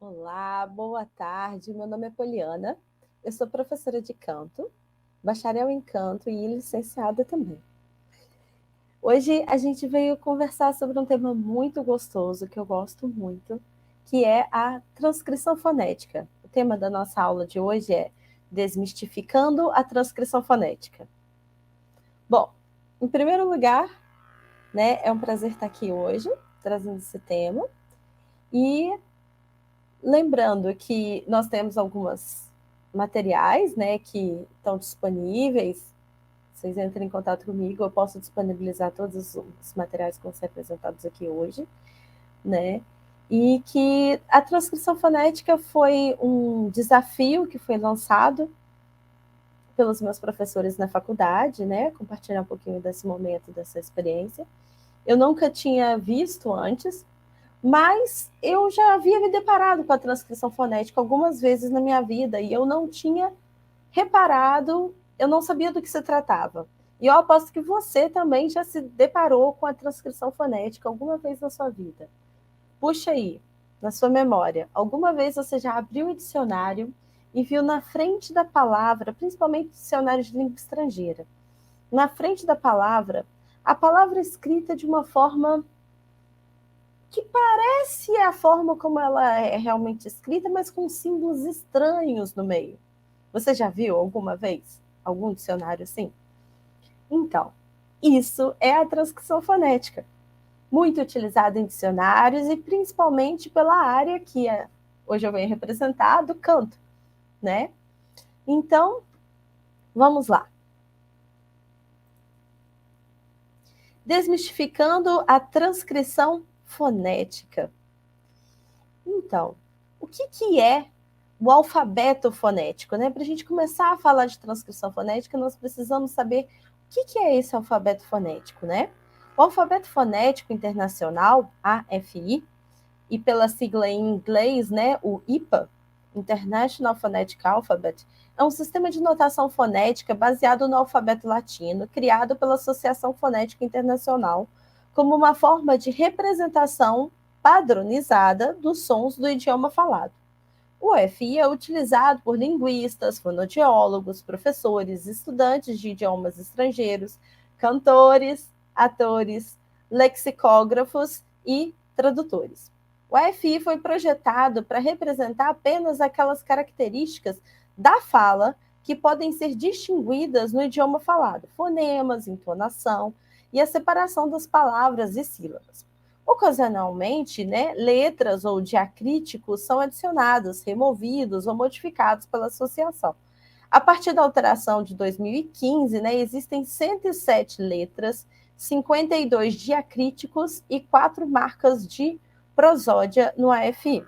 Olá, boa tarde. Meu nome é Poliana. Eu sou professora de canto, bacharel em canto e licenciada também. Hoje a gente veio conversar sobre um tema muito gostoso, que eu gosto muito, que é a transcrição fonética. O tema da nossa aula de hoje é Desmistificando a transcrição fonética. Bom, em primeiro lugar, né, é um prazer estar aqui hoje, trazendo esse tema. E lembrando que nós temos alguns materiais, né, que estão disponíveis. Vocês entrem em contato comigo, eu posso disponibilizar todos os materiais que vão ser apresentados aqui hoje, né? E que a transcrição fonética foi um desafio que foi lançado pelos meus professores na faculdade, né? Compartilhar um pouquinho desse momento, dessa experiência. Eu nunca tinha visto antes, mas eu já havia me deparado com a transcrição fonética algumas vezes na minha vida e eu não tinha reparado, eu não sabia do que se tratava. E eu aposto que você também já se deparou com a transcrição fonética alguma vez na sua vida. Puxa aí, na sua memória, alguma vez você já abriu o dicionário e viu na frente da palavra, principalmente dicionários de língua estrangeira, na frente da palavra, a palavra escrita de uma forma que parece a forma como ela é realmente escrita, mas com símbolos estranhos no meio. Você já viu alguma vez algum dicionário assim? Então, isso é a transcrição fonética, muito utilizada em dicionários e principalmente pela área que hoje eu venho representar, do canto, né? Então, vamos lá. Desmistificando a transcrição fonética. Então, o que é o alfabeto fonético, né? Para a gente começar a falar de transcrição fonética, nós precisamos saber o que é esse alfabeto fonético, né? O alfabeto fonético internacional, AFI, e pela sigla em inglês, né, o IPA, International Phonetic Alphabet, é um sistema de notação fonética baseado no alfabeto latino, criado pela Associação Fonética Internacional, como uma forma de representação padronizada dos sons do idioma falado. O FI é utilizado por linguistas, fonoaudiólogos, professores, estudantes de idiomas estrangeiros, cantores, atores, lexicógrafos e tradutores. O FI foi projetado para representar apenas aquelas características da fala que podem ser distinguidas no idioma falado, fonemas, entonação e a separação das palavras e sílabas. Ocasionalmente, né, letras ou diacríticos são adicionados, removidos ou modificados pela associação. A partir da alteração de 2015, né, existem 107 letras, 52 diacríticos e 4 marcas de prosódia no AFI.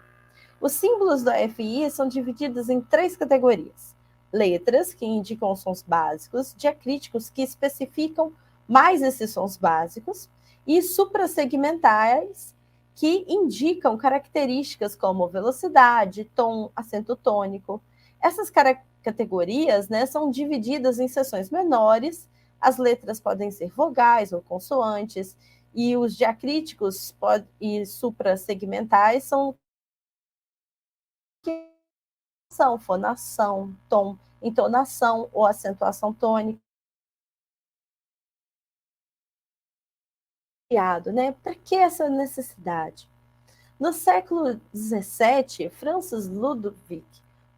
Os símbolos do AFI são divididos em 3 categorias: letras, que indicam sons básicos, diacríticos, que especificam mais esses sons básicos, e suprassegmentais, que indicam características como velocidade, tom, acento tônico. Essas categorias, né, são divididas em seções menores. As letras podem ser vogais ou consoantes, e os diacríticos e suprassegmentais são fonação, tom, entonação ou acentuação tônica. Né? Para que essa necessidade? No século XVII, Francis Ludwig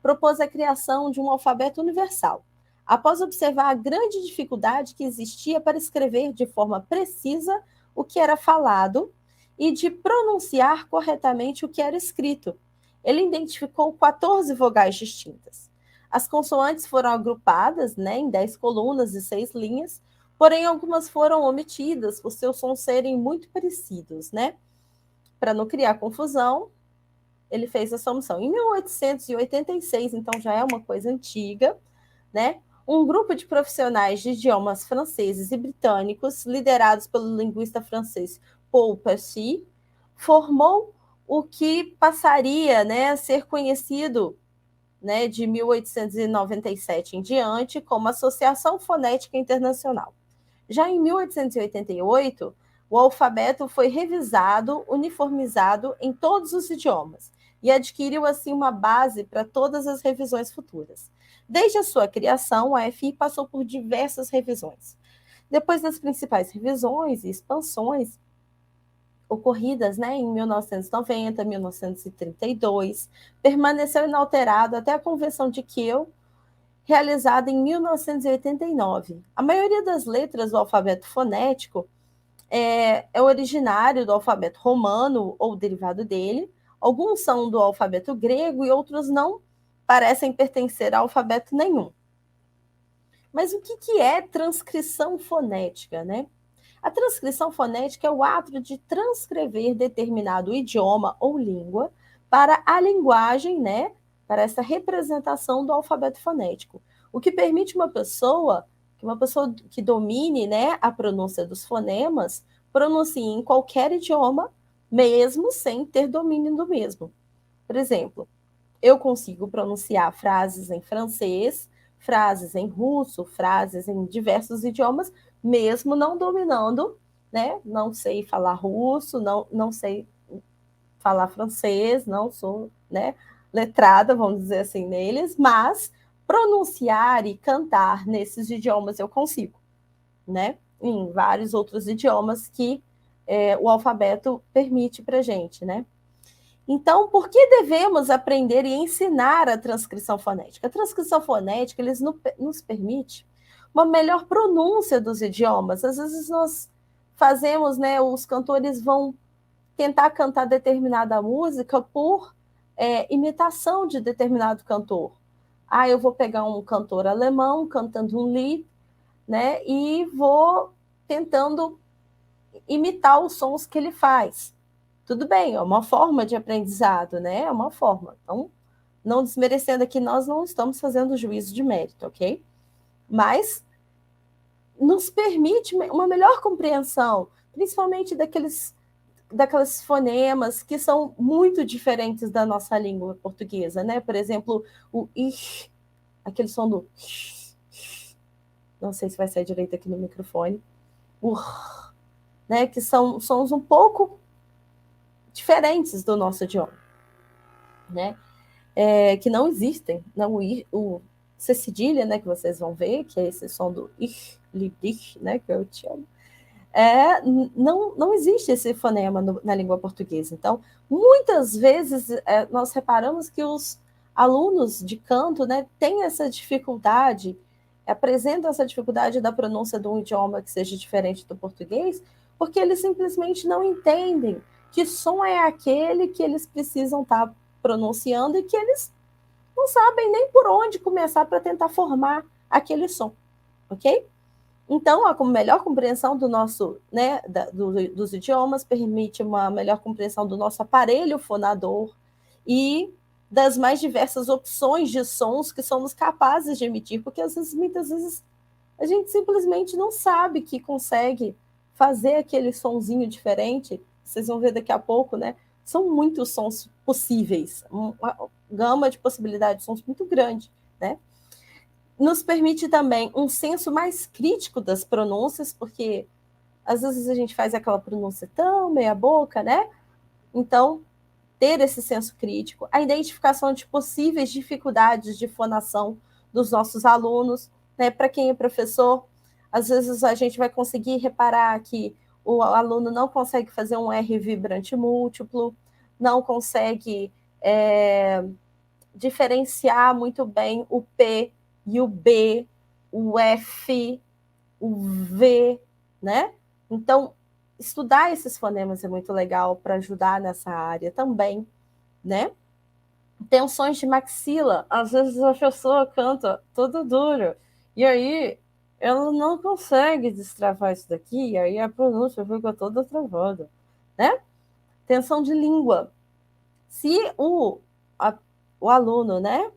propôs a criação de um alfabeto universal, após observar a grande dificuldade que existia para escrever de forma precisa o que era falado e de pronunciar corretamente o que era escrito. Ele identificou 14 vogais distintas. As consoantes foram agrupadas, né, em 10 colunas e 6 linhas, porém algumas foram omitidas por seus sons serem muito parecidos, né? Para não criar confusão, ele fez essa omissão. Em 1886, então já é uma coisa antiga, né? Um grupo de profissionais de idiomas franceses e britânicos, liderados pelo linguista francês Paul Pesci, formou o que passaria, né, a ser conhecido, né, de 1897 em diante como Associação Fonética Internacional. Já em 1888, o alfabeto foi revisado, uniformizado em todos os idiomas, e adquiriu assim uma base para todas as revisões futuras. Desde a sua criação, a FI passou por diversas revisões. Depois das principais revisões e expansões ocorridas, né, em 1990, 1932, permaneceu inalterado até a Convenção de Kiel, realizada em 1989. A maioria das letras do alfabeto fonético é originário do alfabeto romano ou derivado dele. Alguns são do alfabeto grego e outros não parecem pertencer a alfabeto nenhum. Mas o que é transcrição fonética, né? A transcrição fonética é o ato de transcrever determinado idioma ou língua para a linguagem, né? Para essa representação do alfabeto fonético. O que permite uma pessoa que domine, né, a pronúncia dos fonemas, pronuncie em qualquer idioma, mesmo sem ter domínio do mesmo. Por exemplo, eu consigo pronunciar frases em francês, frases em russo, frases em diversos idiomas, mesmo não dominando, né? Não sei falar russo, não sei falar francês, não sou, né, letrada, vamos dizer assim, neles, mas pronunciar e cantar nesses idiomas eu consigo, né? Em vários outros idiomas que o alfabeto permite para gente, né? Então, por que devemos aprender e ensinar a transcrição fonética? A transcrição fonética nos permite uma melhor pronúncia dos idiomas. Às vezes nós fazemos, né, os cantores vão tentar cantar determinada música por imitação de determinado cantor. Ah, eu vou pegar um cantor alemão cantando um Lied, né, e vou tentando imitar os sons que ele faz. Tudo bem, é uma forma de aprendizado, né? É uma forma. Então, não desmerecendo aqui, nós não estamos fazendo juízo de mérito, ok? Mas nos permite uma melhor compreensão, principalmente daqueles fonemas que são muito diferentes da nossa língua portuguesa, né? Por exemplo, o ih, aquele som do não sei se vai sair direito aqui no microfone, o né? Que são sons um pouco diferentes do nosso idioma, né? Que não existem. Não, o C cedilha, né, que vocês vão ver, que é esse som do ich, libich, né, que eu te amo, não existe esse fonema na língua portuguesa. Então, muitas vezes nós reparamos que os alunos de canto, né, têm essa dificuldade, apresentam essa dificuldade da pronúncia de um idioma que seja diferente do português, porque eles simplesmente não entendem que som é aquele que eles precisam estar pronunciando e que eles não sabem nem por onde começar para tentar formar aquele som, ok? Então, a melhor compreensão do nosso, né, dos idiomas permite uma melhor compreensão do nosso aparelho fonador e das mais diversas opções de sons que somos capazes de emitir, porque às vezes, muitas vezes a gente simplesmente não sabe que consegue fazer aquele sonzinho diferente. Vocês vão ver daqui a pouco, né? São muitos sons possíveis, uma gama de possibilidades de sons muito grande, né? Nos permite também um senso mais crítico das pronúncias, porque às vezes a gente faz aquela pronúncia tão meia boca, né? Então, ter esse senso crítico, a identificação de possíveis dificuldades de fonação dos nossos alunos, né? Para quem é professor, às vezes a gente vai conseguir reparar que o aluno não consegue fazer um R vibrante múltiplo, não consegue diferenciar muito bem o P e o B, o F, o V, né? Então, estudar esses fonemas é muito legal para ajudar nessa área também, né? Tensões de maxila, às vezes a pessoa canta todo duro, e aí ela não consegue destravar isso daqui, e aí a pronúncia fica toda travada, né? Tensão de língua. Se o aluno, né,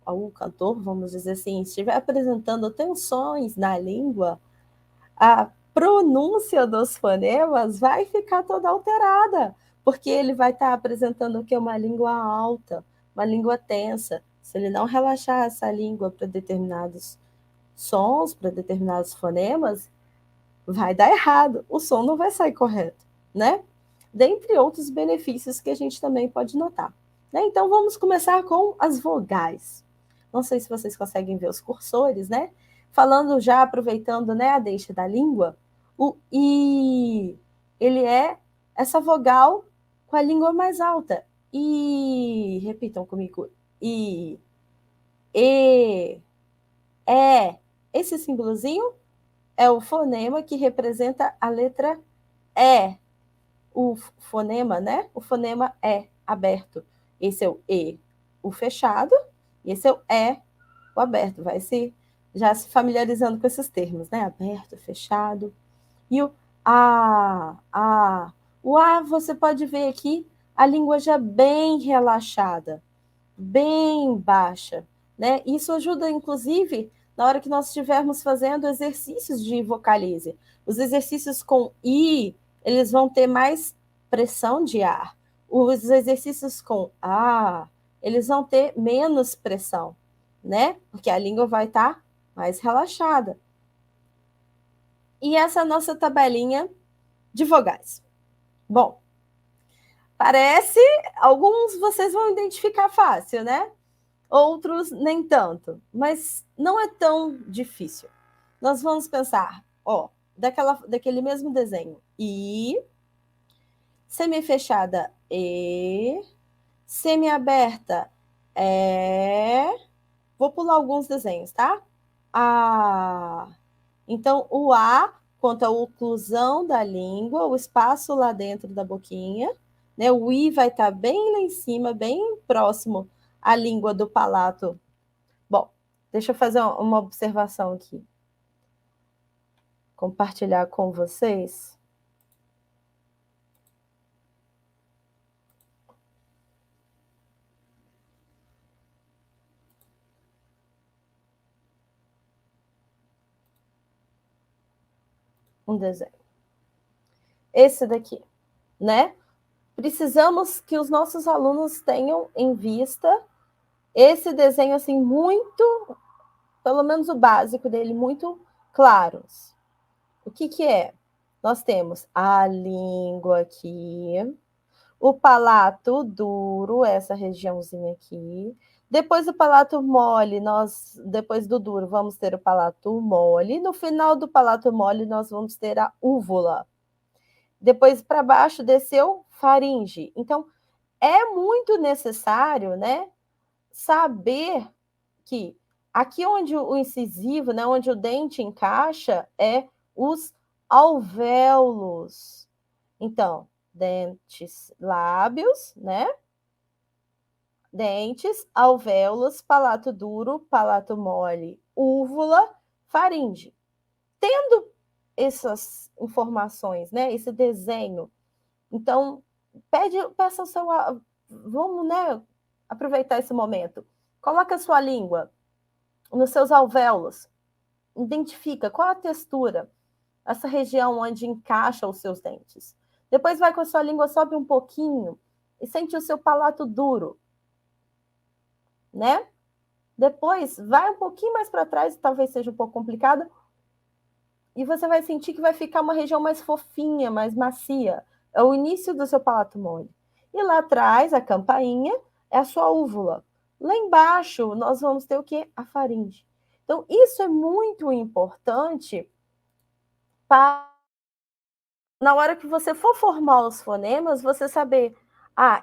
o cantor, vamos dizer assim, estiver apresentando tensões na língua, a pronúncia dos fonemas vai ficar toda alterada, porque ele vai estar apresentando o que é uma língua alta, uma língua tensa. Se ele não relaxar essa língua para determinados sons, para determinados fonemas, vai dar errado, o som não vai sair correto, né? Dentre outros benefícios que a gente também pode notar. Né? Então, vamos começar com as vogais. Não sei se vocês conseguem ver os cursores, né? Falando já, aproveitando, né, a deixa da língua, o I, ele é essa vogal com a língua mais alta. I, repitam comigo, I, E, E. Esse símbolozinho é o fonema que representa a letra E. O fonema, né? O fonema é aberto. Esse é o E, o fechado, e esse é o E, o aberto. Vai se já se familiarizando com esses termos, né? Aberto, fechado. E o A. O A, você pode ver aqui a língua já bem relaxada, bem baixa, né? Isso ajuda, inclusive, na hora que nós estivermos fazendo exercícios de vocalize. Os exercícios com I, eles vão ter mais pressão de ar. Os exercícios com A, eles vão ter menos pressão, né? Porque a língua vai estar mais relaxada. E essa é a nossa tabelinha de vogais. Bom, parece, alguns vocês vão identificar fácil, né? Outros nem tanto, mas não é tão difícil. Nós vamos pensar, ó, daquele mesmo desenho. I, semi-fechada E, semi-aberta É. Vou pular alguns desenhos, tá? A. Então, o A conta a oclusão da língua, o espaço lá dentro da boquinha. Né? O I vai estar bem lá em cima, bem próximo à língua do palato. Bom, deixa eu fazer uma observação aqui. Compartilhar com vocês. Um desenho. Esse daqui, né? Precisamos que os nossos alunos tenham em vista esse desenho assim muito, pelo menos o básico dele, muito claros. O que que é? Nós temos a língua aqui, o palato duro, essa regiãozinha aqui. Depois do palato mole, depois do duro, vamos ter o palato mole. No final do palato mole, nós vamos ter a úvula. Depois, para baixo, desceu faringe. Então, é muito necessário, né, saber que aqui onde o incisivo, né, onde o dente encaixa, é os alvéolos. Então, dentes, lábios, né? Dentes, alvéolos, palato duro, palato mole, úvula, faringe. Tendo essas informações, né? Esse desenho, então peça o seu, vamos, né? Aproveitar esse momento. Coloca a sua língua nos seus alvéolos. Identifica qual a textura, essa região onde encaixa os seus dentes. Depois vai com a sua língua, sobe um pouquinho e sente o seu palato duro, né? Depois vai um pouquinho mais para trás, talvez seja um pouco complicado, e você vai sentir que vai ficar uma região mais fofinha, mais macia. É o início do seu palato mole. E lá atrás, a campainha, é a sua úvula. Lá embaixo, nós vamos ter o quê? A faringe. Então, isso é muito importante para, na hora que você for formar os fonemas, você saber,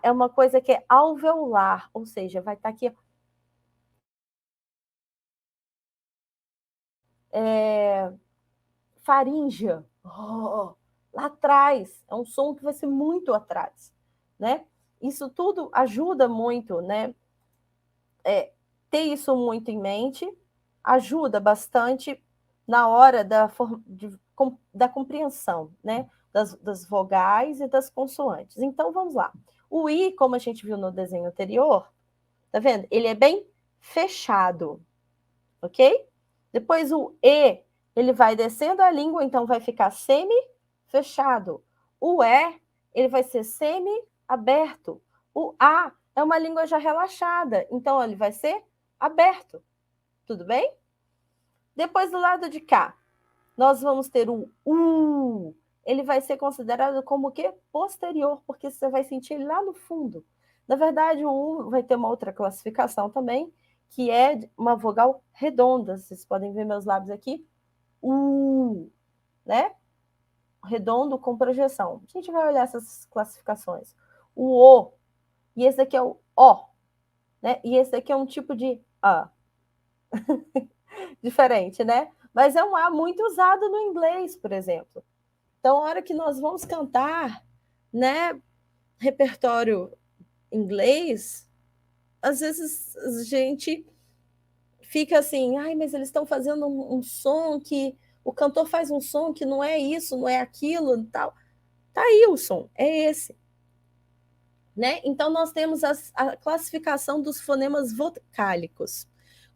é uma coisa que é alveolar, ou seja, vai estar aqui faríngea, lá atrás, é um som que vai ser muito atrás, né? Isso tudo ajuda muito, né? Ter isso muito em mente ajuda bastante na hora da compreensão, né? Das vogais e das consoantes. Então, vamos lá. O I, como a gente viu no desenho anterior, tá vendo? Ele é bem fechado, ok? Depois o E, ele vai descendo a língua, então vai ficar semi-fechado. O E, ele vai ser semi-aberto. O A é uma língua já relaxada, então ele vai ser aberto. Tudo bem? Depois do lado de cá, nós vamos ter o U. Ele vai ser considerado como o quê? Posterior, porque você vai sentir ele lá no fundo. Na verdade, o U vai ter uma outra classificação também, que é uma vogal redonda. Vocês podem ver meus lábios aqui. U, né? Redondo com projeção. A gente vai olhar essas classificações. O O, e esse aqui é o O, né? E esse aqui é um tipo de A. Diferente, né? Mas é um A muito usado no inglês, por exemplo. Então, a hora que nós vamos cantar, né, repertório inglês, às vezes a gente fica assim, ai, mas eles estão fazendo um som que o cantor faz um som que não é isso, não é aquilo, tal. Tá aí o som, é esse, né? Então nós temos a classificação dos fonemas vocálicos,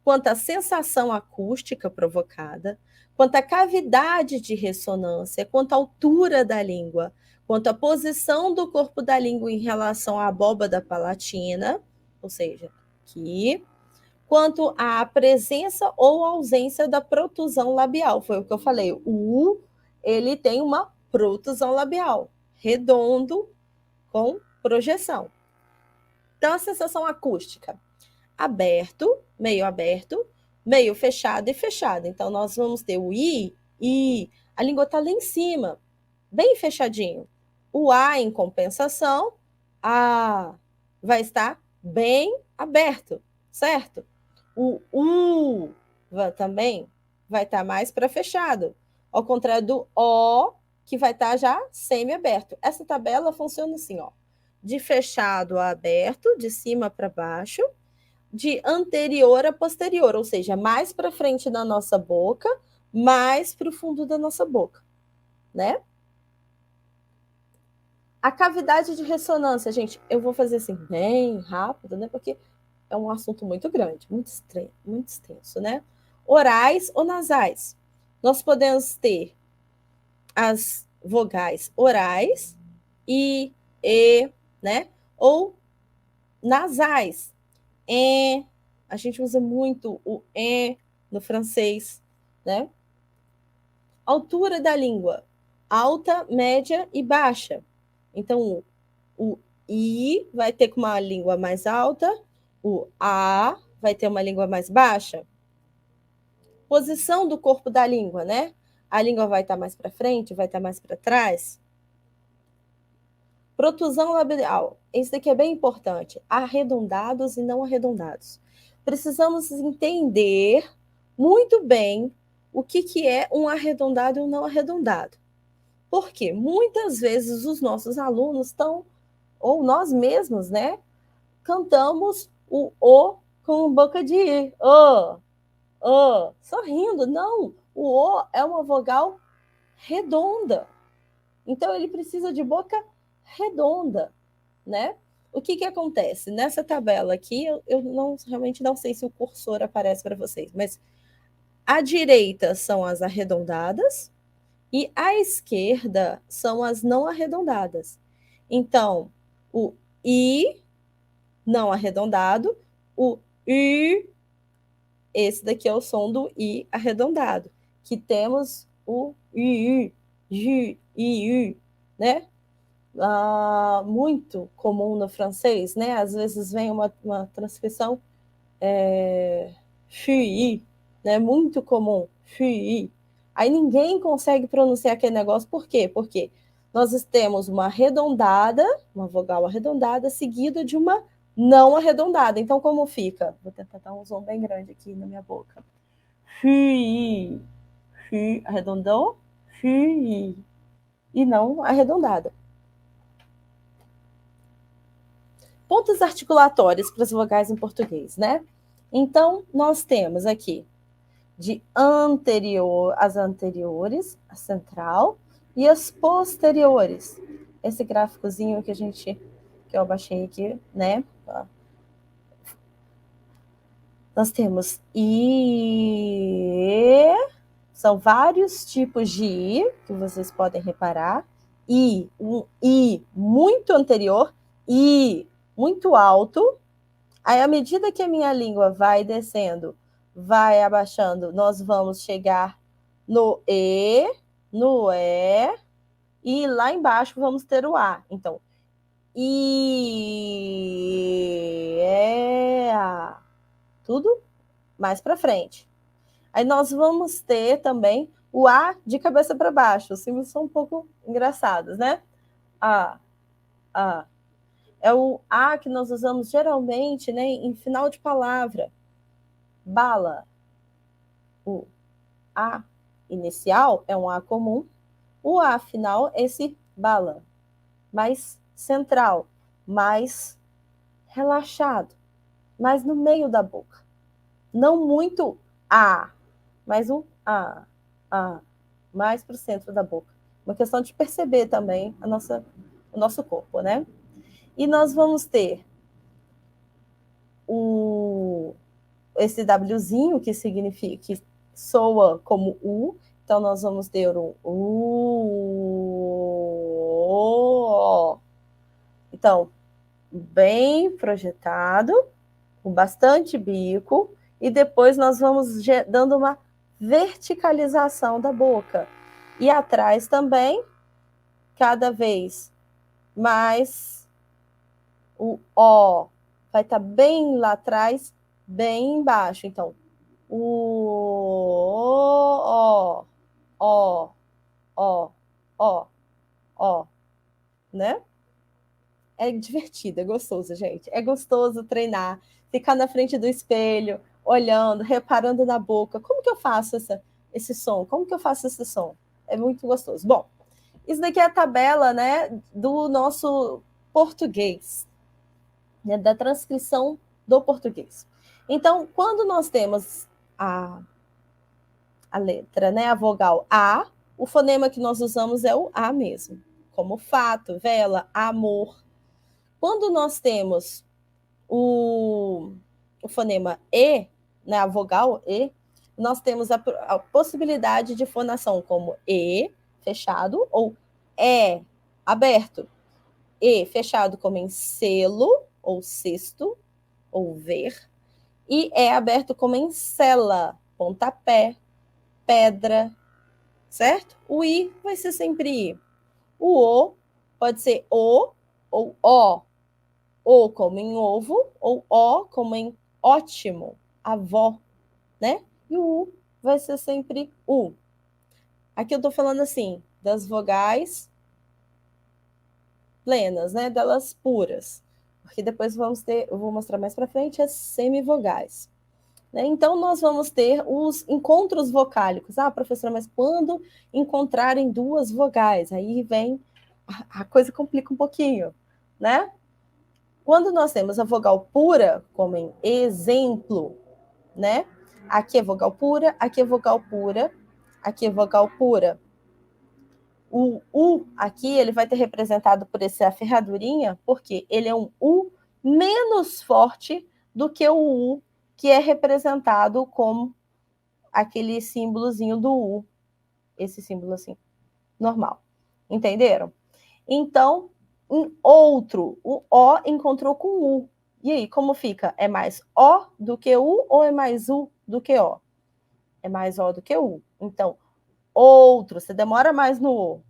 quanto à sensação acústica provocada, quanto à cavidade de ressonância, quanto à altura da língua, quanto à posição do corpo da língua em relação à abóbada palatina, ou seja, aqui, quanto à presença ou ausência da protusão labial. Foi o que eu falei. O U, ele tem uma protusão labial, redondo com projeção. Então, a sensação acústica, aberto, meio fechado e fechado. Então, nós vamos ter o I, a língua está lá em cima, bem fechadinho. O A, em compensação, A vai estar bem aberto, certo? O U também vai estar mais para fechado, ao contrário do O, que vai estar já semi-aberto. Essa tabela funciona assim, ó, de fechado a aberto, de cima para baixo, de anterior a posterior, ou seja, mais para frente da nossa boca, mais para o fundo da nossa boca, né? A cavidade de ressonância, gente, eu vou fazer assim bem rápido, né? Porque é um assunto muito grande, muito extenso, né? Orais ou nasais. Nós podemos ter as vogais orais e, né? Ou nasais. A gente usa muito o no francês, né? Altura da língua, alta, média e baixa. Então, o I vai ter uma língua mais alta, o A vai ter uma língua mais baixa. Posição do corpo da língua, né? A língua vai estar mais para frente, vai estar mais para trás. Protusão labial. Isso daqui é bem importante. Arredondados e não arredondados. Precisamos entender muito bem o que é um arredondado e um não arredondado. Porque muitas vezes os nossos alunos estão, ou nós mesmos, né, cantamos o O com boca de I. Sorrindo. Não, o O é uma vogal redonda. Então, ele precisa de boca redonda, né? O que acontece? Nessa tabela aqui, eu não, realmente não sei se o cursor aparece para vocês, mas à direita são as arredondadas e à esquerda são as não arredondadas. Então, o I não arredondado, o I, esse daqui é o som do I arredondado, que temos o I, né? Muito comum no francês, né? Às vezes vem uma transcrição fui, né? Muito comum, fui. Aí ninguém consegue pronunciar aquele negócio, por quê? Porque nós temos uma arredondada, uma vogal arredondada, seguida de uma não arredondada. Então, como fica? Vou tentar dar um som bem grande aqui na minha boca. Fui, arredondou, fui, e não arredondada. Pontos articulatórios para as vogais em português, né? Então, nós temos aqui de anterior, as anteriores, a central, e as posteriores. Esse gráficozinho que eu abaixei aqui, né? Nós temos I, são vários tipos de I, que vocês podem reparar. Um I muito anterior, I muito alto. Aí, à medida que a minha língua vai descendo, vai abaixando, nós vamos chegar no E, no E, e lá embaixo vamos ter o A. Então, I, mais para frente. Aí nós vamos ter também o A de cabeça para baixo. Os símbolos são um pouco engraçados, né? A. É o A que nós usamos geralmente, né, em final de palavra. Bala. O A inicial é um A comum. O A final é esse bala. Mais central, mais relaxado, mais no meio da boca. Não muito A, mas um A, mais para o centro da boca. Uma questão de perceber também o nosso corpo, né? E nós vamos ter esse Wzinho, que significa, que soa como U. Então, nós vamos ter o U. Então, bem projetado, com bastante bico, e depois nós vamos dando uma verticalização da boca. E atrás também, cada vez mais, o O vai estar bem lá atrás, bem embaixo. Então, o ó, né? É divertido, é gostoso, gente. É gostoso treinar, ficar na frente do espelho, olhando, reparando na boca. Como que eu faço esse som? Como que eu faço esse som? É muito gostoso. Bom, isso daqui é a tabela, né, do nosso português, né, da transcrição do português. Então, quando nós temos a letra, né, a vogal A, o fonema que nós usamos é o A mesmo, como fato, vela, amor. Quando nós temos o fonema E, né, a vogal E, nós temos a possibilidade de fonação como E, fechado, ou E, aberto. E, fechado como em selo, ou cesto, ou ver. E E, aberto como em cela, pontapé, pedra, certo? O I vai ser sempre I. O O pode ser O ou O. O como em ovo, ou O como em ótimo, avó, né? E o U vai ser sempre U. Aqui eu estou falando assim, das vogais plenas, né? Delas puras. Porque depois eu vou mostrar mais para frente as semivogais. Né? Então, nós vamos ter os encontros vocálicos. Ah, professora, mas quando encontrarem duas vogais? Aí vem, a coisa complica um pouquinho, né? Quando nós temos a vogal pura, como em exemplo, né? Aqui é vogal pura, aqui é vogal pura, aqui é vogal pura. O U aqui, ele vai ter representado por essa ferradurinha, porque ele é um U menos forte do que o U que é representado como aquele símbolozinho do U, esse símbolo assim, normal. Entenderam? Então, em outro, o O encontrou com U. E aí, como fica? É mais O do que U ou é mais U do que O? É mais O do que U. Então, outro, você demora mais no O.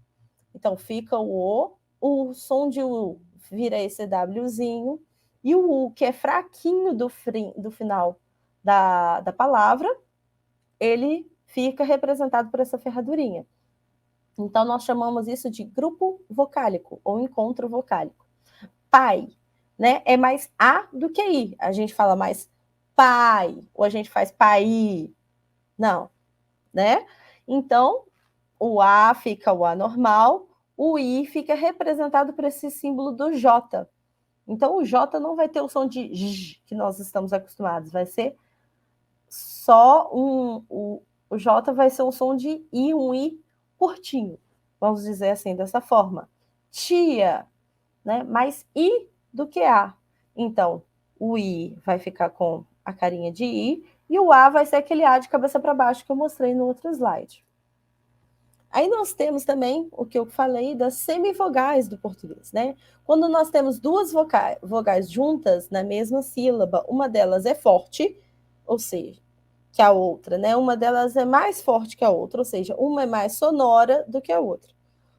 Então, fica o som de U vira esse Wzinho, e o U, que é fraquinho do final da palavra, ele fica representado por essa ferradurinha. Então, nós chamamos isso de grupo vocálico, ou encontro vocálico. Pai, né? É mais A do que I. A gente fala mais pai, ou a gente faz pai. Não, né? Então, o A fica o A normal, o I fica representado por esse símbolo do J. Então, o J não vai ter o som de J que nós estamos acostumados, vai ser só o J vai ser um som de I, um I curtinho, vamos dizer assim, dessa forma. Tia, né? Mais I do que A. Então, o I vai ficar com a carinha de I, e o A vai ser aquele A de cabeça para baixo que eu mostrei no outro slide. Aí nós temos também o que eu falei das semivogais do português, né? Quando nós temos duas vogais juntas na mesma sílaba, uma delas é forte, ou seja, que a outra, né? Uma delas é mais forte que a outra, ou seja, uma é mais sonora do que a outra.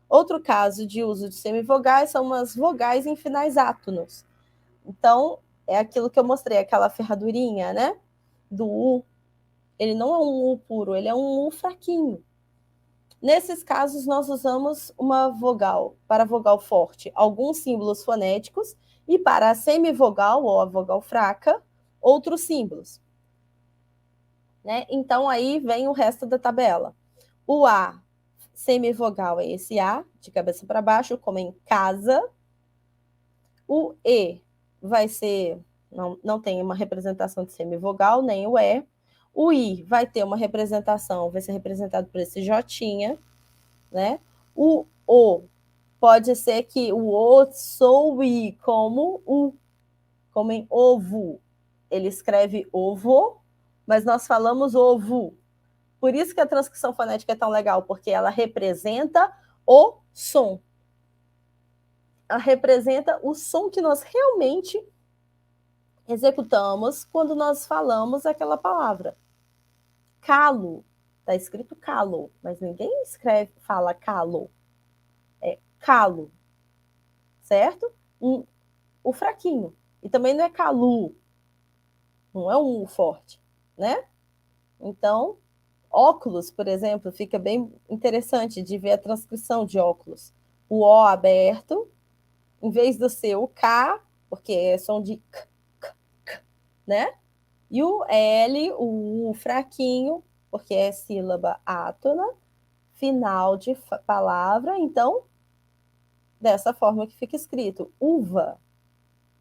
Outro caso de uso de semivogais são as vogais em finais átonos. Então, é aquilo que eu mostrei, aquela ferradurinha, né? Do U, Ele não é um U puro, ele é um U fraquinho. Nesses casos, nós usamos uma vogal para a vogal forte, alguns símbolos fonéticos, e para a semivogal ou a vogal fraca, outros símbolos. Né? Então, aí vem o resto da tabela. O A, semivogal, é esse A, de cabeça para baixo, como em casa. O E vai ser, não tem uma representação de semivogal, nem o E. O I vai ter uma representação, vai ser representado por esse J, né? O O pode ser que o O sou I como U, como em ovo. Ele escreve ovo, mas nós falamos ovo. Por isso que a transcrição fonética é tão legal, porque ela representa o som. Ela representa o som que nós realmente executamos quando nós falamos aquela palavra. Calo, está escrito calo, mas ninguém fala calo. É calo, certo? O fraquinho. E também não é calu, não é um forte, né? Então, óculos, por exemplo, fica bem interessante de ver a transcrição de óculos. O O aberto, em vez do ser o K, porque é som de k, né? E o L, o U fraquinho, porque é sílaba átona, final de palavra, então, dessa forma que fica escrito, uva,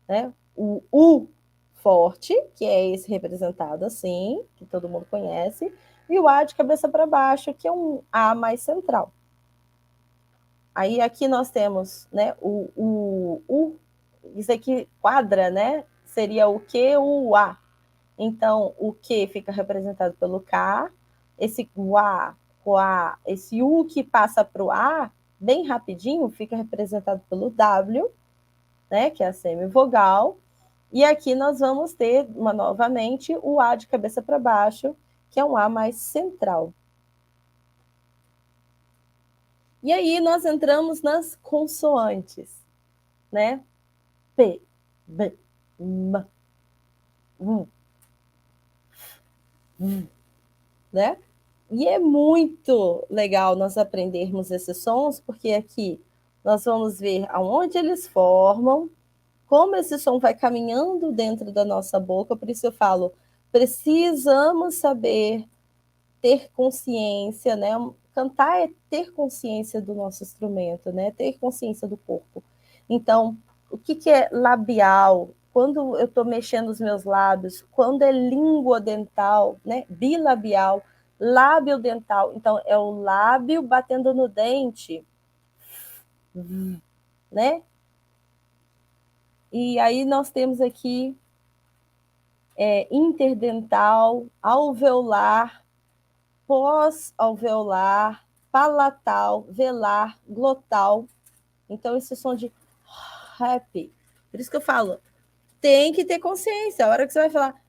né? O U forte, que é esse representado assim, que todo mundo conhece, e o A de cabeça para baixo, que é um A mais central. Aí aqui nós temos, né, isso aqui quadra, né? Seria o Q, o A. Então, o Q fica representado pelo K, esse o A, esse U que passa para o A, bem rapidinho, fica representado pelo W, né, que é a semivogal. E aqui nós vamos ter, novamente, o A de cabeça para baixo, que é um A mais central. E aí nós entramos nas consoantes, né? P, B, M, U, né? E é muito legal nós aprendermos esses sons, porque aqui nós vamos ver aonde eles formam, como esse som vai caminhando dentro da nossa boca, por isso eu falo, precisamos saber ter consciência, né? Cantar é ter consciência do nosso instrumento, né? Ter consciência do corpo. Então, o que é labial? Quando eu estou mexendo os meus lábios, quando é língua dental, né? Bilabial, lábio dental. Então, é o lábio batendo no dente, né? E aí nós temos aqui interdental, alveolar, pós-alveolar, palatal, velar, glotal. Então, esse som de rap. Por isso que eu falo, tem que ter consciência. A hora que você vai falar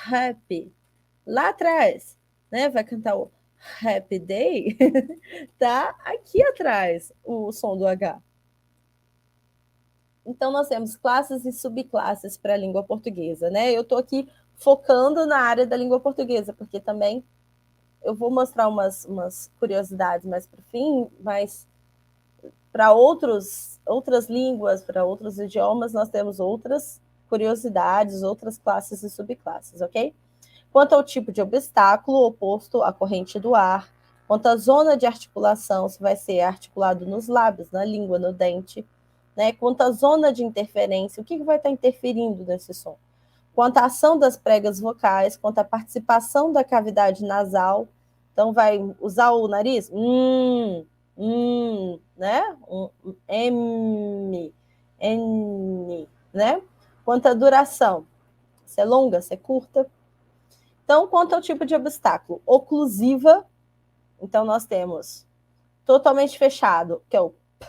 rap, lá atrás, né? Vai cantar o Happy Day, tá aqui atrás o som do H. Então, nós temos classes e subclasses para a língua portuguesa, né? Eu estou aqui focando na área da língua portuguesa, porque também eu vou mostrar umas curiosidades mais para o fim, mas para outras línguas, para outros idiomas, nós temos outras curiosidades, outras classes e subclasses, ok? Quanto ao tipo de obstáculo oposto à corrente do ar, quanto à zona de articulação, se vai ser articulado nos lábios, na língua, no dente, né? Quanto à zona de interferência, o que vai estar interferindo nesse som? Quanto à ação das pregas vocais, quanto à participação da cavidade nasal, então vai usar o nariz, né? M, N, né? Quanto à duração, se é longa, se é curta. Então, quanto ao tipo de obstáculo, oclusiva, então nós temos totalmente fechado, que é o P,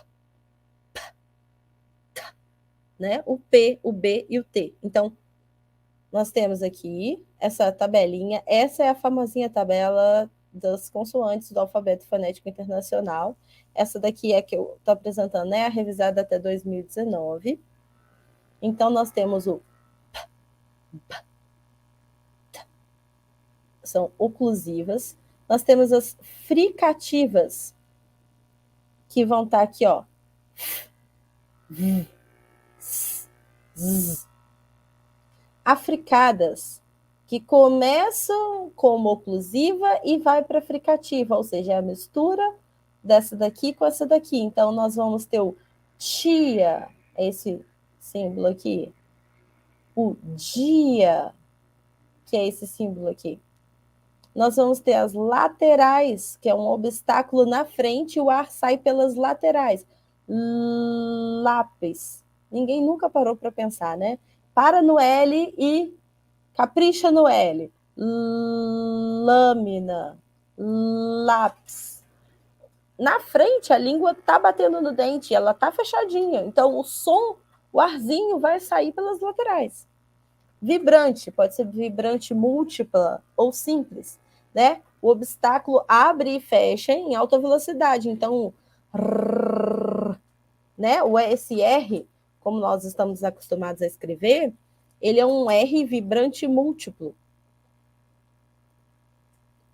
né? O P, o B e o T. Então, nós temos aqui essa tabelinha, essa é a famosinha tabela das consoantes do alfabeto fonético internacional. Essa daqui é que eu estou apresentando, né? A revisada até 2019. Então, nós temos o P, P, T, são oclusivas. Nós temos as fricativas, que vão estar aqui, ó. Africadas, que começam como oclusiva e vai para fricativa, ou seja, é a mistura dessa daqui com essa daqui. Então, nós vamos ter o tia, esse símbolo aqui, o dia, que é esse símbolo aqui. Nós vamos ter as laterais, que é um obstáculo na frente, e o ar sai pelas laterais. Lápis. Ninguém nunca parou para pensar, né? Para no L e capricha no L. Lâmina. Lápis. Na frente, a língua está batendo no dente, ela está fechadinha. Então, o som, o arzinho vai sair pelas laterais. Vibrante, pode ser vibrante múltipla ou simples, né? O obstáculo abre e fecha em alta velocidade. Então, né? Esse R, como nós estamos acostumados a escrever, ele é um R vibrante múltiplo.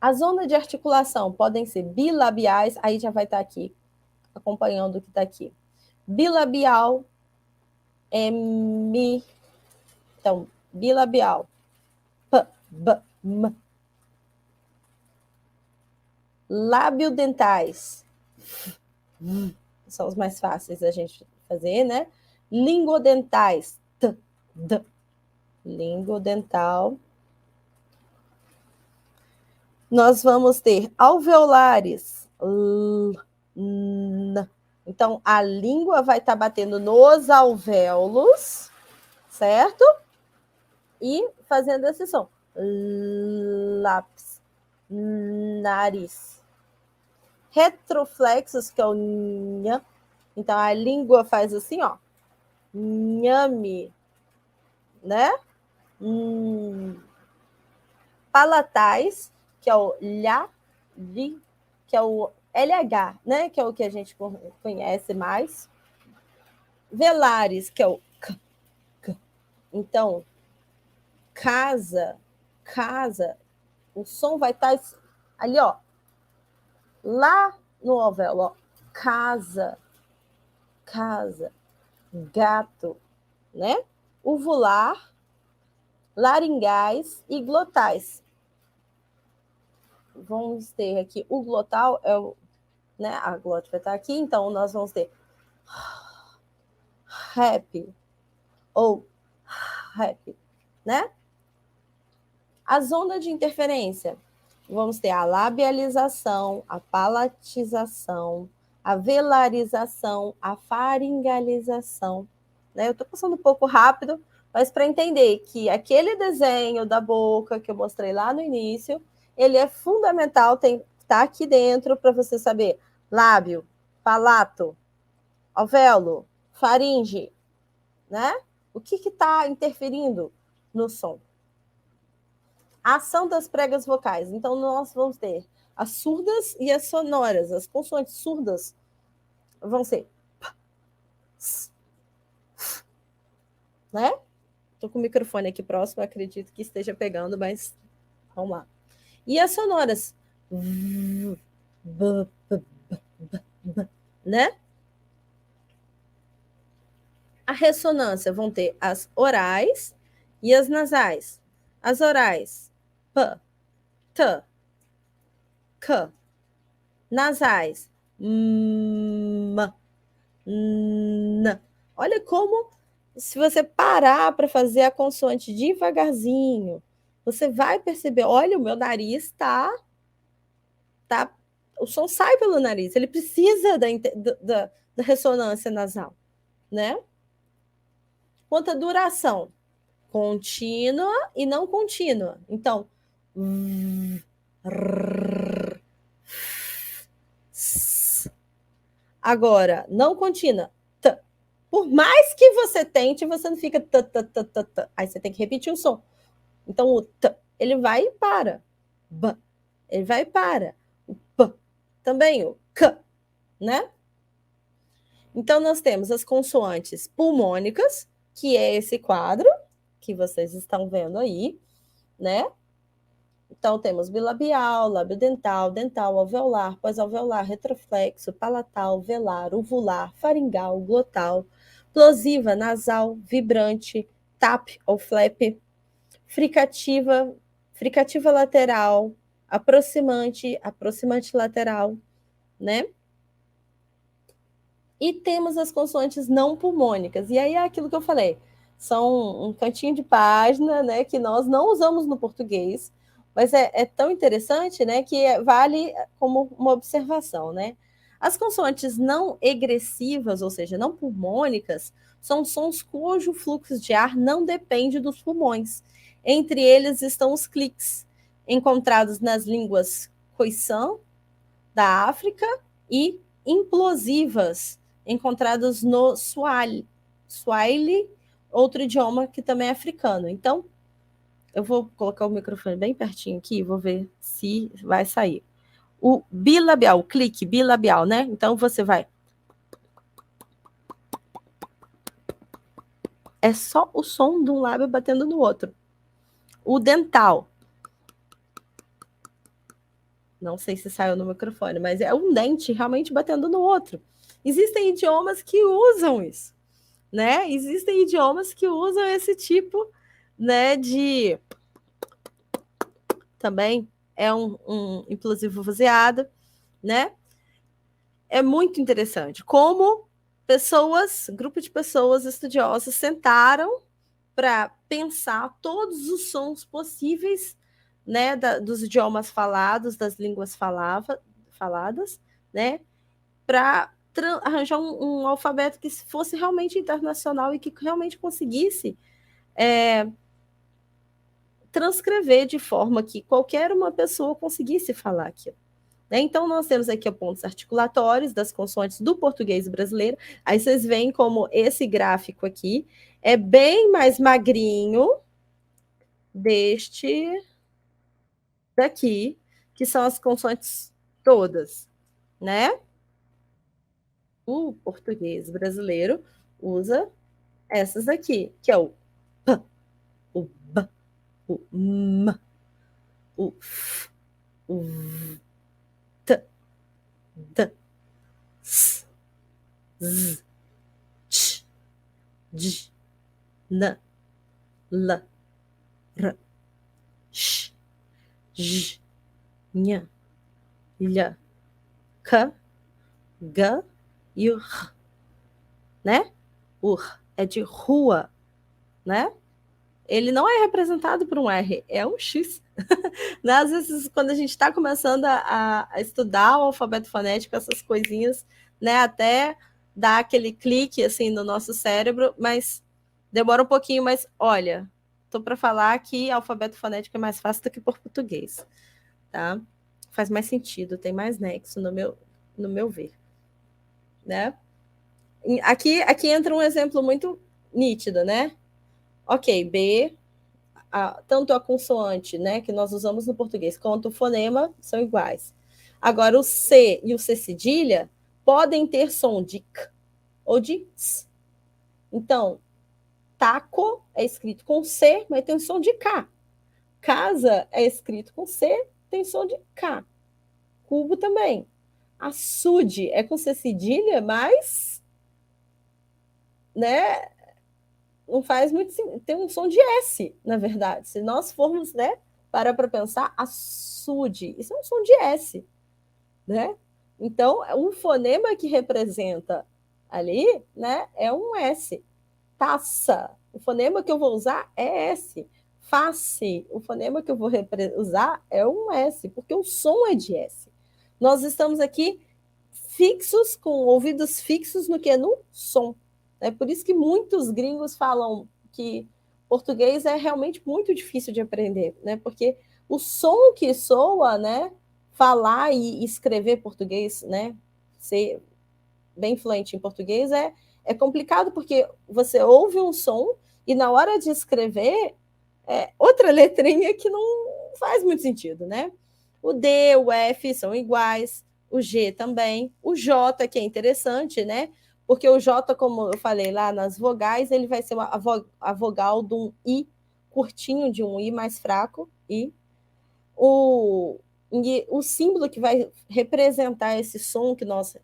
As zonas de articulação podem ser bilabiais, aí já vai estar aqui, acompanhando o que está aqui. Bilabial, M. Então, bilabial. P, B, M. Labiodentais. São os mais fáceis da gente fazer, né? Lingodentais. T, D. Lingodental. Nós vamos ter alveolares. N. Então, a língua vai estar batendo nos alvéolos, certo? E fazendo esse som. Lápis. Nariz. Retroflexos, que é o nha. Então, a língua faz assim, ó. Nhame. Né? Palatais, que é o lha, li, que é o LH, né? Que é o que a gente conhece mais. Velares, que é o k, k. Então, casa, casa, o som vai estar ali, ó, lá no alvéolo, ó, casa, casa, gato, né? Uvular, laringais e glotais. Vamos ter aqui o glotal, é o, né? A glote vai estar aqui, então nós vamos ter rap ou rap, né? A zona de interferência, vamos ter a labialização, a palatização, a velarização, a faringalização. Né? Eu estou passando um pouco rápido, mas para entender que aquele desenho da boca que eu mostrei lá no início, ele é fundamental, tem que estar aqui dentro para você saber lábio, palato, alvéolo, faringe, né? O que está interferindo no som? A ação das pregas vocais. Então, nós vamos ter as surdas e as sonoras. As consoantes surdas vão ser p, s, f, né? Estou com o microfone aqui próximo, acredito que esteja pegando, mas vamos lá. E as sonoras, v, b, b, b, b, né? A ressonância vão ter as orais e as nasais. As orais, p, t, k. Nasais, m, n. Olha como, se você parar para fazer a consoante devagarzinho, você vai perceber, olha, o meu nariz tá, o som sai pelo nariz, ele precisa da ressonância nasal, né? Quanto à duração, contínua e não contínua. Então, agora, não contínua. T. Por mais que você tente, você não fica t, t, t, t, t. Aí você tem que repetir o som. Então, o t, ele vai e para. B, ele vai e para. O p, também o k, né? Então, nós temos as consoantes pulmônicas, que é esse quadro que vocês estão vendo aí, né? Então, temos bilabial, labiodental, dental, alveolar, pós-alveolar, retroflexo, palatal, velar, uvular, faringal, glotal, plosiva, nasal, vibrante, tap ou flap, fricativa, fricativa lateral, aproximante, aproximante lateral, né? E temos as consoantes não pulmônicas. E aí é aquilo que eu falei, são um cantinho de página, né, que nós não usamos no português, mas é tão interessante, né, que vale como uma observação, né? As consoantes não egressivas, ou seja, não pulmônicas, são sons cujo fluxo de ar não depende dos pulmões. Entre eles estão os cliques, encontrados nas línguas Khoisan, da África, e implosivas, encontradas no Swahili, outro idioma que também é africano. Então, eu vou colocar o microfone bem pertinho aqui, vou ver se vai sair. O bilabial, o clique bilabial, né? Então, você vai... É só o som de um lábio batendo no outro. O dental. Não sei se saiu no microfone, mas é um dente realmente batendo no outro. Existem idiomas que usam isso, né? Existem idiomas que usam esse tipo, né, de... Também é um implosivo vozeado, né? É muito interessante como pessoas, grupo de pessoas estudiosas sentaram para pensar todos os sons possíveis, né, dos idiomas falados, das línguas faladas, né, para arranjar um alfabeto que fosse realmente internacional e que realmente conseguisse transcrever de forma que qualquer uma pessoa conseguisse falar aquilo. Né? Então, nós temos aqui pontos articulatórios das consoantes do português brasileiro. Aí vocês veem como esse gráfico aqui é bem mais magrinho deste daqui, que são as consoantes todas, né? O português brasileiro usa essas aqui, que é o p, o b, o m, o f, o v, t, d, s, z, ch, j, n, l, r, sh, j, nha, lha, k, g e o r, né? O r é de rua, né? Ele não é representado por um R, é um X. Né? Às vezes, quando a gente está começando a estudar o alfabeto fonético, essas coisinhas, né, até dá aquele clique assim no nosso cérebro, mas demora um pouquinho, mas olha, estou para falar que alfabeto fonético é mais fácil do que por português. Tá? Faz mais sentido, tem mais nexo no meu ver. Né? Aqui entra um exemplo muito nítido, né? Ok, B, tanto a consoante, né, que nós usamos no português, quanto o fonema são iguais. Agora, o C e o C cedilha podem ter som de K ou de S. Então, taco é escrito com C, mas tem som de K. Casa é escrito com C, tem som de K. Cubo também. Açude é com C cedilha, mas, né, não faz muito sentido. Tem um som de S, na verdade. Se nós formos, né, para pensar, açude, isso é um som de S, né? Então, o fonema que representa ali, né, é um S. Taça, o fonema que eu vou usar é S. Face, o fonema que eu vou usar é um S, porque o som é de S. Nós estamos aqui fixos, com ouvidos fixos no que? No som. É por isso que muitos gringos falam que português é realmente muito difícil de aprender, né? Porque o som que soa, né? Falar e escrever português, né? Ser bem fluente em português é complicado, porque você ouve um som e na hora de escrever outra letrinha que não faz muito sentido, né? O D, o F são iguais, o G também, o J, que é interessante, né? Porque o J, como eu falei lá nas vogais, ele vai ser a vogal de um I curtinho, de um I mais fraco, I. o símbolo que vai representar esse som que nós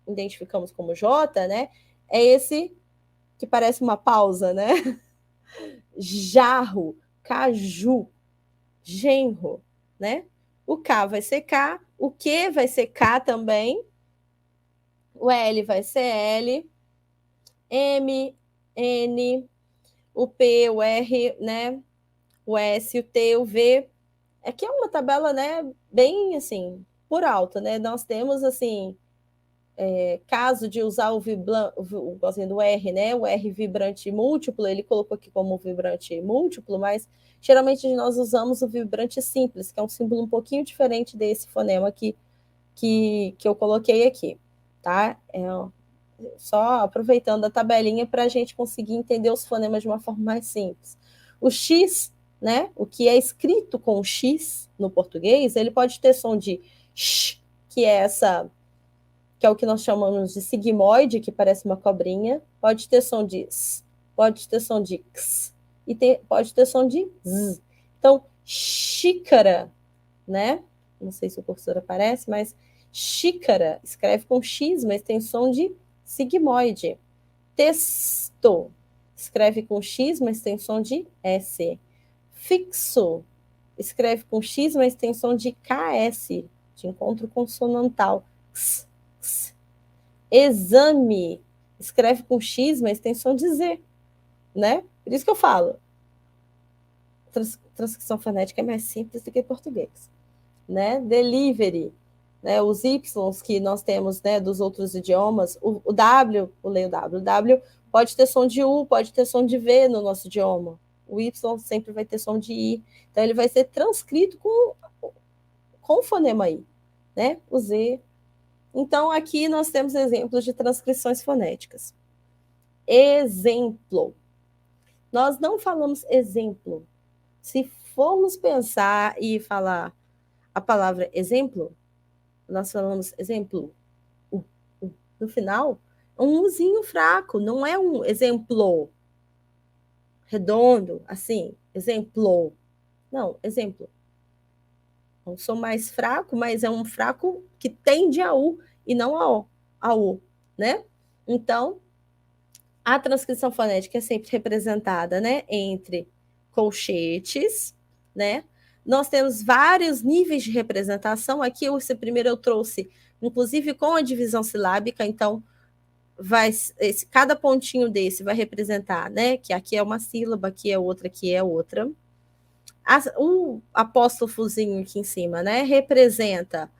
identificamos como J, né? É esse que parece uma pausa, né? Jarro, caju, genro, né? O K vai ser K, o Q vai ser K também, o L vai ser L, M, N, o P, o R, né? O S, o T, o V. Aqui é uma tabela, né, bem assim, por alto, né? Nós temos assim, caso de usar o igualzinho do R, né? O R vibrante múltiplo, ele colocou aqui como vibrante múltiplo, mas geralmente nós usamos o vibrante simples, que é um símbolo um pouquinho diferente desse fonema aqui que eu coloquei aqui, tá? Só aproveitando a tabelinha para a gente conseguir entender os fonemas de uma forma mais simples. O X, né? O que é escrito com X no português, ele pode ter som de sh, que é o que nós chamamos de sigmoide, que parece uma cobrinha, pode ter som de s, pode ter som de x, e pode ter som de z. Então, xícara, né? Não sei se o cursor aparece, mas xícara escreve com x, mas tem som de sigmoide. Texto escreve com x, mas tem som de s. Fixo escreve com x, mas tem som de ks, de encontro consonantal. X, x. Exame escreve com x, mas tem som de z, né? Por isso que eu falo. Transcrição fonética é mais simples do que português, né? Delivery, né? Os Ys que nós temos, né, dos outros idiomas, o W, eu leio W, o W pode ter som de U, pode ter som de V no nosso idioma. O Y sempre vai ter som de I. Então, ele vai ser transcrito com o fonema I, né? O Z. Então, aqui nós temos exemplos de transcrições fonéticas. Exemplo. Nós não falamos exemplo. Se formos pensar e falar a palavra exemplo, nós falamos exemplo. No final, um uzinho fraco, não é um exemplo redondo, assim, exemplo. Não, exemplo. É um som mais fraco, mas é um fraco que tende a U e não a U, né? Então, a transcrição fonética é sempre representada, né, entre colchetes, né? Nós temos vários níveis de representação. Aqui, esse primeiro eu trouxe, inclusive com a divisão silábica, então cada pontinho desse vai representar, né? Que aqui é uma sílaba, aqui é outra. O apóstrofozinho aqui em cima, né? Representa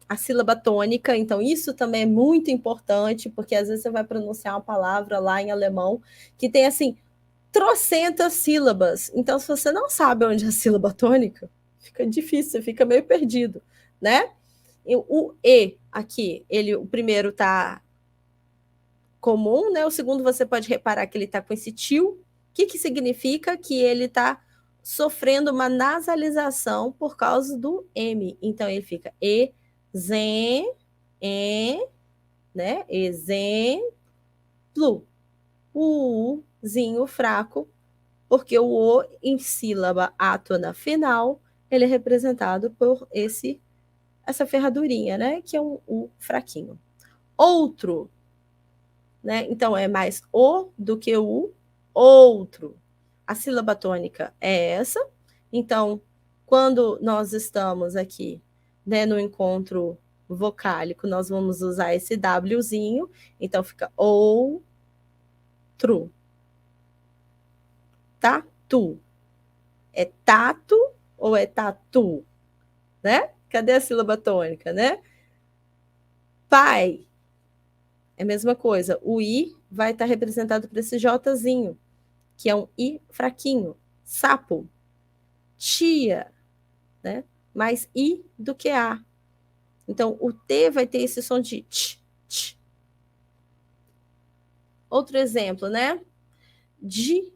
a sílaba tônica, então isso também é muito importante, porque às vezes você vai pronunciar uma palavra lá em alemão que tem assim trocentas sílabas. Então, se você não sabe onde é a sílaba tônica, fica difícil, você fica meio perdido, né? O E aqui, o primeiro está comum, né? O segundo você pode reparar que ele está com esse tio. O que significa? Que ele está sofrendo uma nasalização por causa do M. Então ele fica E, zen, né? Exemplo. O Uzinho fraco, porque o O em sílaba átona final, ele é representado por essa ferradurinha, né? Que é um U fraquinho. Outro, né? Então é mais O do que o outro. A sílaba tônica é essa. Então, quando nós estamos aqui, né, no encontro vocálico, nós vamos usar esse Wzinho. Então fica outro. Tatu. É tato ou é tatu? Né? Cadê a sílaba tônica, né? Pai. É a mesma coisa. O I vai estar representado por esse Jzinho, que é um I fraquinho. Sapo. Tia, né? Mais I do que A. Então, o T vai ter esse som de tch, tch. Outro exemplo, né? De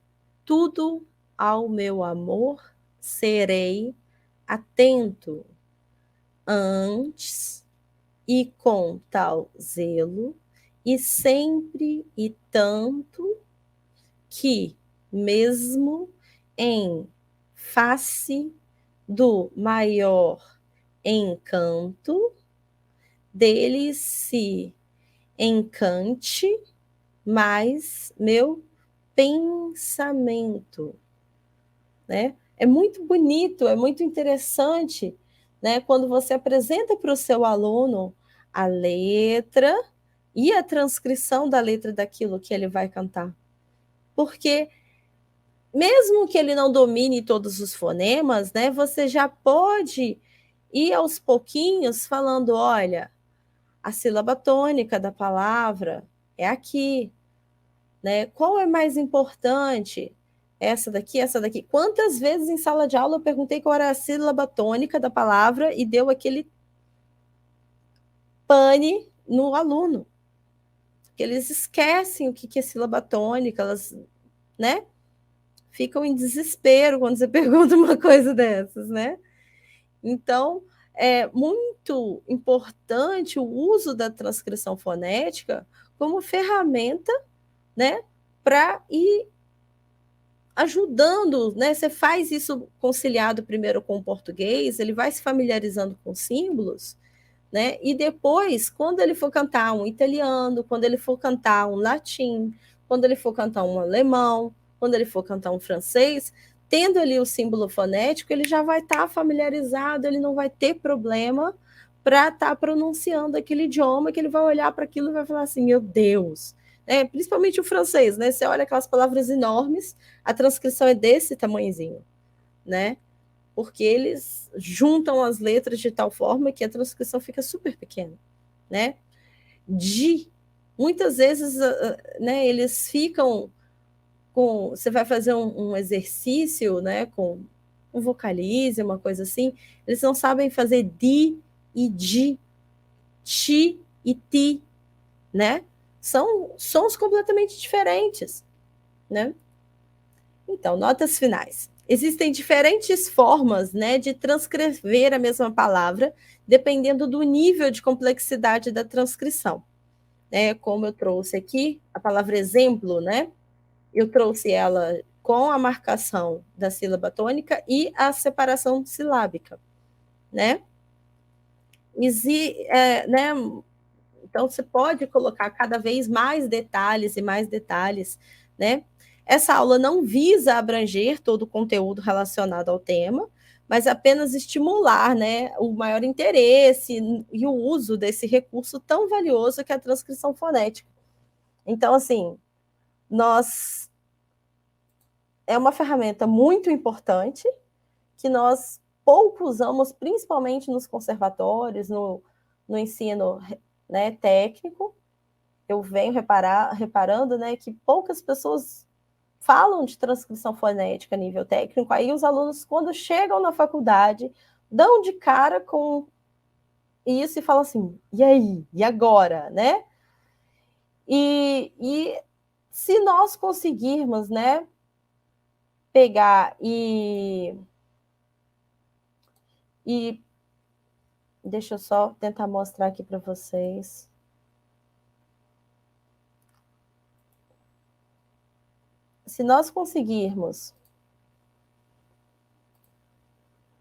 tudo ao meu amor serei atento antes e com tal zelo e sempre e tanto que mesmo em face do maior encanto, dele se encante mais meu pensamento, né? É muito bonito, é muito interessante, né? Quando você apresenta para o seu aluno a letra e a transcrição da letra daquilo que ele vai cantar. Porque mesmo que ele não domine todos os fonemas, né, você já pode ir aos pouquinhos falando, olha, a sílaba tônica da palavra é aqui, né? Qual é mais importante? Essa daqui, essa daqui. Quantas vezes em sala de aula eu perguntei qual era a sílaba tônica da palavra e deu aquele pane no aluno, que eles esquecem o que é sílaba tônica, elas, né? Ficam em desespero quando você pergunta uma coisa dessas, né? Então, é muito importante o uso da transcrição fonética como ferramenta, né, para ir ajudando, né? Você faz isso conciliado primeiro com o português, ele vai se familiarizando com símbolos, né? E depois, quando ele for cantar um italiano, quando ele for cantar um latim, quando ele for cantar um alemão, quando ele for cantar um francês, tendo ali o símbolo fonético, ele já vai estar familiarizado, ele não vai ter problema para estar pronunciando aquele idioma, que ele vai olhar para aquilo e vai falar assim, meu Deus. Principalmente o francês, né? Você olha aquelas palavras enormes, a transcrição é desse tamanhozinho, né? Porque eles juntam as letras de tal forma que a transcrição fica super pequena, né? Muitas vezes, né, eles ficam com, você vai fazer um exercício, né, com um vocalize, uma coisa assim, eles não sabem fazer di e di, ti e ti, né? São sons completamente diferentes, né? Então, notas finais. Existem diferentes formas, né, de transcrever a mesma palavra, dependendo do nível de complexidade da transcrição. Como eu trouxe aqui, a palavra exemplo, né? Eu trouxe ela com a marcação da sílaba tônica e a separação silábica, né? Né? Então, você pode colocar cada vez mais detalhes, né? Essa aula não visa abranger todo o conteúdo relacionado ao tema, mas apenas estimular, né, o maior interesse e o uso desse recurso tão valioso que é a transcrição fonética. Então, assim, é uma ferramenta muito importante que nós pouco usamos, principalmente nos conservatórios, no ensino, né, técnico. Eu venho reparando, né, que poucas pessoas falam de transcrição fonética a nível técnico, aí os alunos, quando chegam na faculdade, dão de cara com isso e falam assim, e aí? E agora? Né? E se nós conseguirmos, né, pegar e deixa eu só tentar mostrar aqui para vocês. Se nós conseguirmos...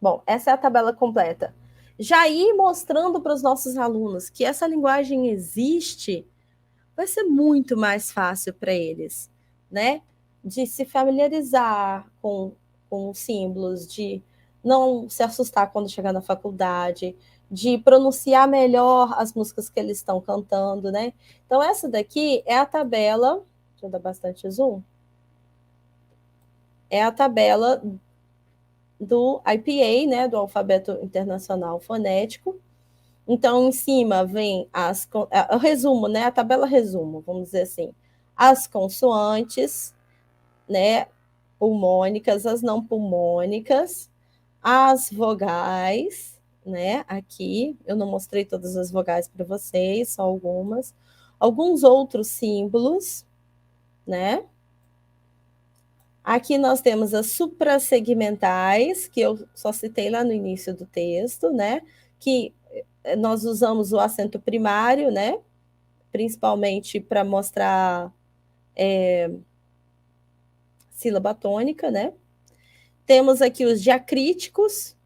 Bom, essa é a tabela completa. Já ir mostrando para os nossos alunos que essa linguagem existe, vai ser muito mais fácil para eles, né? De se familiarizar com símbolos, de não se assustar quando chegar na faculdade, de pronunciar melhor as músicas que eles estão cantando, né? Então, essa daqui é a tabela, deixa eu dar bastante zoom, é a tabela do IPA, né, do Alfabeto Internacional Fonético. Então, em cima vem o resumo, né, a tabela resumo, vamos dizer assim, as consoantes, né, pulmônicas, as não pulmônicas, as vogais, né, aqui, eu não mostrei todas as vogais para vocês, só alguns outros símbolos, né. Aqui nós temos as suprassegmentais, que eu só citei lá no início do texto, né? Que nós usamos o acento primário, né? Principalmente para mostrar sílaba tônica, né? Temos aqui os diacríticos,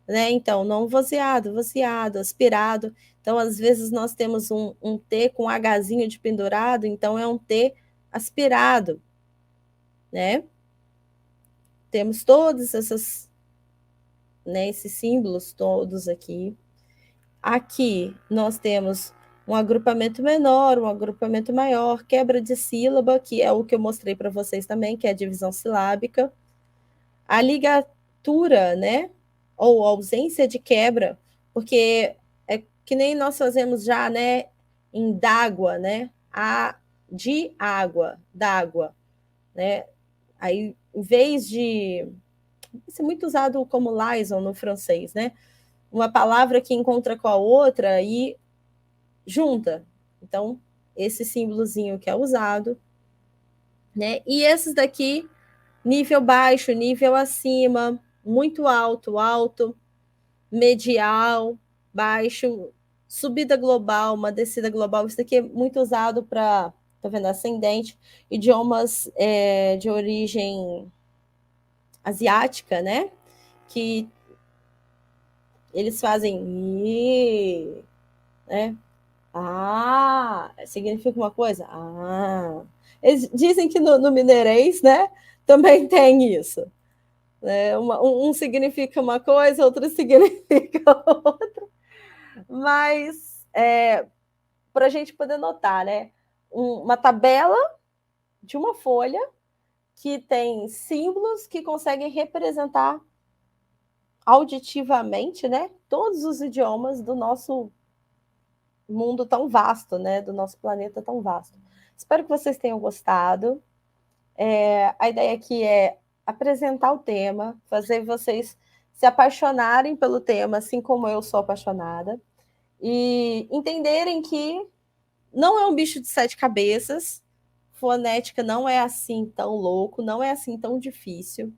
né? Então, não vozeado, vozeado, aspirado. Então, às vezes, nós temos um T com Hzinho de pendurado, então é um T aspirado, né? Temos todos essas, né, esses símbolos todos aqui. Aqui nós temos um agrupamento menor, um agrupamento maior, quebra de sílaba, que é o que eu mostrei para vocês também, que é a divisão silábica. A ligatura, né? Ou ausência de quebra, porque é que nem nós fazemos já, né? Em d'água, né? A de água, d'água, né? Aí, em vez de... Isso é muito usado como liaison no francês, né? Uma palavra que encontra com a outra e junta. Então, esse símbolozinho que é usado, né? E esses daqui, nível baixo, nível acima, muito alto, alto, medial, baixo, subida global, uma descida global. Isso daqui é muito usado para, tá vendo, ascendente, idiomas de origem asiática, né? Que eles fazem né? Significa uma coisa? Eles dizem que no mineirês, né, também tem isso. Né? Um significa uma coisa, outro significa outra. Mas, para a gente poder notar, né, uma tabela de uma folha que tem símbolos que conseguem representar auditivamente, né, todos os idiomas do nosso mundo tão vasto, né, do nosso planeta tão vasto. Espero que vocês tenham gostado. A ideia aqui é apresentar o tema, fazer vocês se apaixonarem pelo tema, assim como eu sou apaixonada, e entenderem que não é um bicho de 7 cabeças, fonética não é assim tão louco, não é assim tão difícil.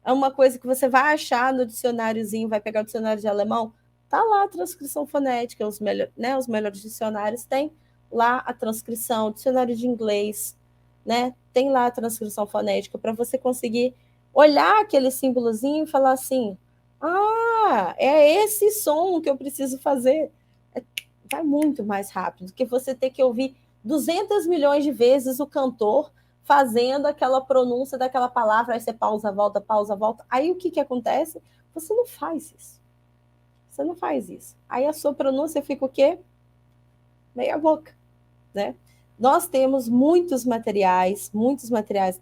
É uma coisa que você vai achar no dicionáriozinho, vai pegar o dicionário de alemão, tá lá a transcrição fonética, os melhores dicionários têm lá a transcrição, dicionário de inglês, né? Tem lá a transcrição fonética para você conseguir olhar aquele símbolozinho e falar assim: é esse som que eu preciso fazer. Vai muito mais rápido do que você ter que ouvir 200 milhões de vezes o cantor fazendo aquela pronúncia daquela palavra, aí você pausa, volta, pausa, volta. Aí o que acontece? Você não faz isso. Você não faz isso. Aí a sua pronúncia fica o quê? Meia boca, né? Nós temos muitos materiais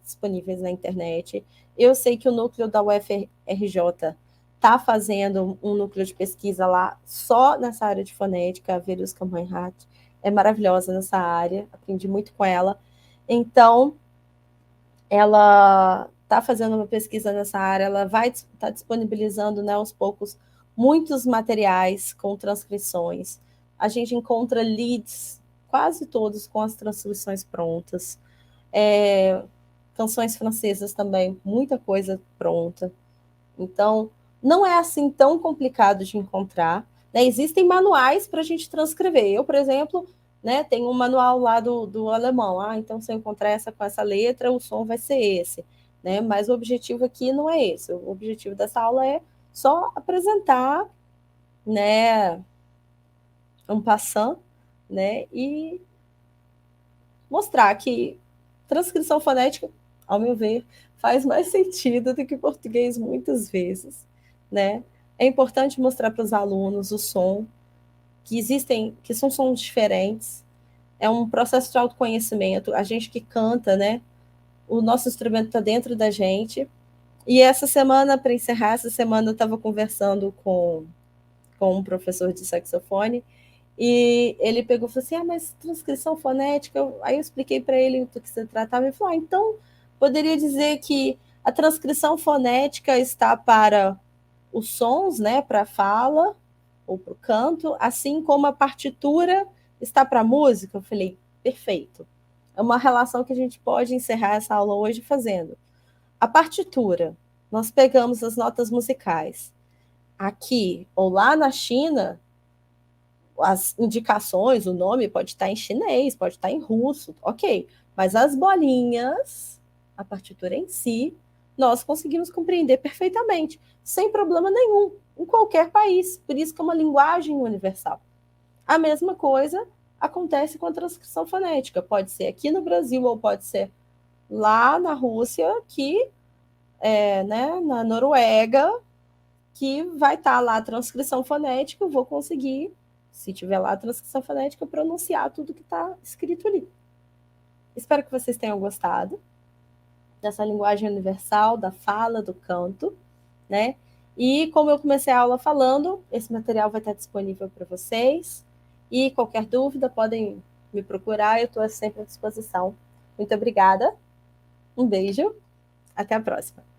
disponíveis na internet. Eu sei que o núcleo da UFRJ está fazendo um núcleo de pesquisa lá só nessa área de fonética. A Verusca Meinhardt é maravilhosa nessa área, aprendi muito com ela. Então, ela está fazendo uma pesquisa nessa área, ela vai estar disponibilizando, né, aos poucos, muitos materiais com transcrições. A gente encontra leads, quase todos com as transcrições prontas. Canções francesas também, muita coisa pronta. Então, não é assim tão complicado de encontrar. Né? Existem manuais para a gente transcrever. Eu, por exemplo, né, tenho um manual lá do alemão. Então, se eu encontrar essa com essa letra, o som vai ser esse. Né? Mas o objetivo aqui não é esse. O objetivo dessa aula é só apresentar, né, um passant, né, e mostrar que transcrição fonética, ao meu ver, faz mais sentido do que português muitas vezes, né? É importante mostrar para os alunos o som, que são sons diferentes, é um processo de autoconhecimento, a gente que canta, né? O nosso instrumento está dentro da gente. E essa semana, para encerrar, essa semana eu estava conversando com um professor de saxofone, e ele pegou e falou assim: mas transcrição fonética. Aí eu expliquei para ele do que se tratava. Ele falou: então poderia dizer que a transcrição fonética está para os sons, né, para a fala ou para o canto, assim como a partitura está para a música. Eu falei: perfeito. É uma relação que a gente pode encerrar essa aula hoje fazendo. A partitura, nós pegamos as notas musicais. Aqui ou lá na China, as indicações, o nome pode estar em chinês, pode estar em russo, ok. Mas as bolinhas, a partitura em si, nós conseguimos compreender perfeitamente, sem problema nenhum, em qualquer país. Por isso que é uma linguagem universal. A mesma coisa acontece com a transcrição fonética. Pode ser aqui no Brasil ou pode ser lá na Rússia, que né, na Noruega, que vai estar lá a transcrição fonética, eu vou conseguir, se tiver lá a transcrição fonética, pronunciar tudo que está escrito ali. Espero que vocês tenham gostado dessa linguagem universal, da fala, do canto, né? E como eu comecei a aula falando, esse material vai estar disponível para vocês. E qualquer dúvida, podem me procurar, eu estou sempre à disposição. Muito obrigada, um beijo, até a próxima.